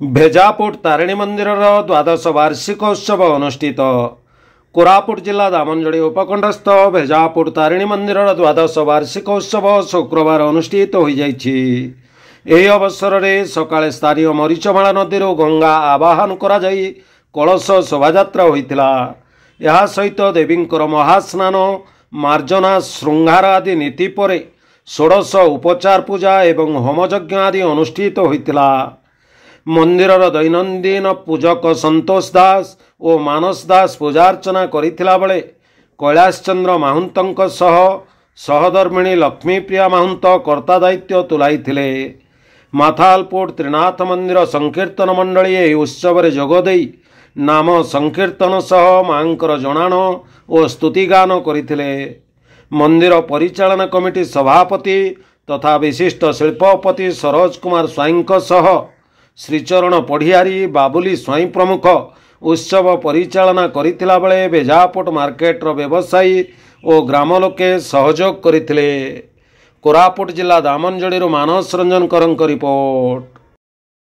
भेजापुर तारिणी मंदिर द्वादश वार्षिक उत्सव अनुष्ठित। कोरापुट जिला दामनजोड़ी उपखंडस्थ भेजापुर तारिणी मंदिर द्वादश वार्षिक उत्सव शुक्रवार अनुष्ठित हो यह अवसर में सकाळे स्थानीय मरीचमाला नदी गंगा आवाहन करा जाई कलश शोभायात्रा होइतिला। यह सहित देवींकर महास्नान मार्जना श्रृंगार आदि नीति पर षोडश उपचार पूजा एवं होमयज्ञ आदि अनुष्ठित होइतिला। मंदिरर दैनंदिन पूजक संतोष दास और मानस दास पूजार्चना करिथिला बेले कैलाश चंद्र माहुंतंक सह सहधर्मिणी लक्ष्मीप्रिया माहुंत कर्ता दायित्व तुलाइथिले। माथालपुर त्रिनाथ मंदिर संकीर्तन मंडली यह उत्सव में जोगदे नाम संकीर्तन सह मांकर जणाण और स्तुतिगान करथिले। मंदिर परिचालना कमिटी सभापति तथा विशिष्ट शिल्पपति सरोज कुमार स्वाईं सह श्रीचरण पढ़ियारी बाबुली स्वाईं प्रमुख उत्सव परिचालना करिथिला बेले भेजापुर मार्केटर व्यवसायी और ग्राम लोके सहयोग करथिले। कोरापुट जिला दामनजोड़ी मानस रंजन करंक रिपोर्ट।